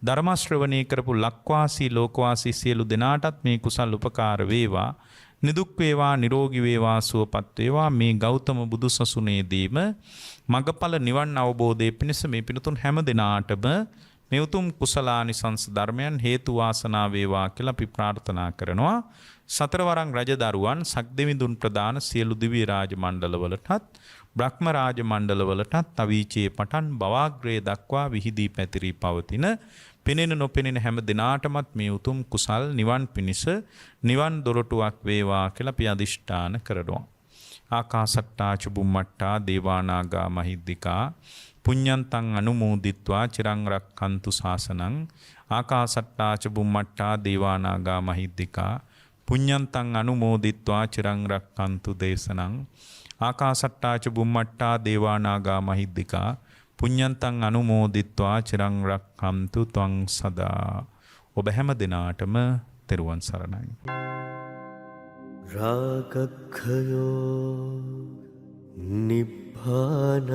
ධර්ම ශ්‍රවණය කරපු ලක්වාසී ලෝකවාසී සියලු දෙනාටත් මේ කුසල් උපකාර වේවා. නිදුක් වේවා නිරෝගී වේවා සුවපත් වේවා. මේ ගෞතම බුදුසසුනේදීම මගඵල නිවන් අවබෝධයේ පිණිස මේ පිණුතුන් හැම දිනාටම මේ උතුම් කුසලානිසංස ධර්මයන් හේතු වාසනා වේවා කියලා අපි ප්‍රාර්ථනා කරනවා. සතරවරන් රජදරුවන් සක්දෙවිඳුන් ප්‍රදාන සියලු දිව්‍ය රාජ මණ්ඩලවලටත් බ්‍රහ්ම රාජ මණ්ඩලවලටත් අවීචයේ පටන් භවාග්‍රේ දක්වා විහිදී පැතිරී පවතින පෙනෙන නොපෙනෙන හැම දිනාටමත් මේ උතුම් කුසල් නිවන් පිණිස නිවන් දොරටුවක් වේවා කියලා අපි අදිෂ්ඨාන කරනවා. ආකාසට්ටා චුම්මට්ටා දේවානාගා මහිද්దికා පුඤ්ඤන්තං අනුමෝදිත්වා චිරං රක්ඛන්තු ශාසනං. ආකාසට්ටා චුම්මට්ටා දේවානාගා මහිද්దికා පුඤ්ඤන්තං අනුමෝදිත්වා චිරං රක්ඛන්තු දේශනං. ආකාසට්ටා චුම්මට්ටා දේවානාගා මහිද්దికා පුඤ්ඤන්තං අනුමෝදිත්වා චිරං රක්ඛන්තු ත්වං සදා. ඔබ හැම දිනාටම තෙරුවන් සරණයි. රාගක්ඛයෝ නිබ්බානං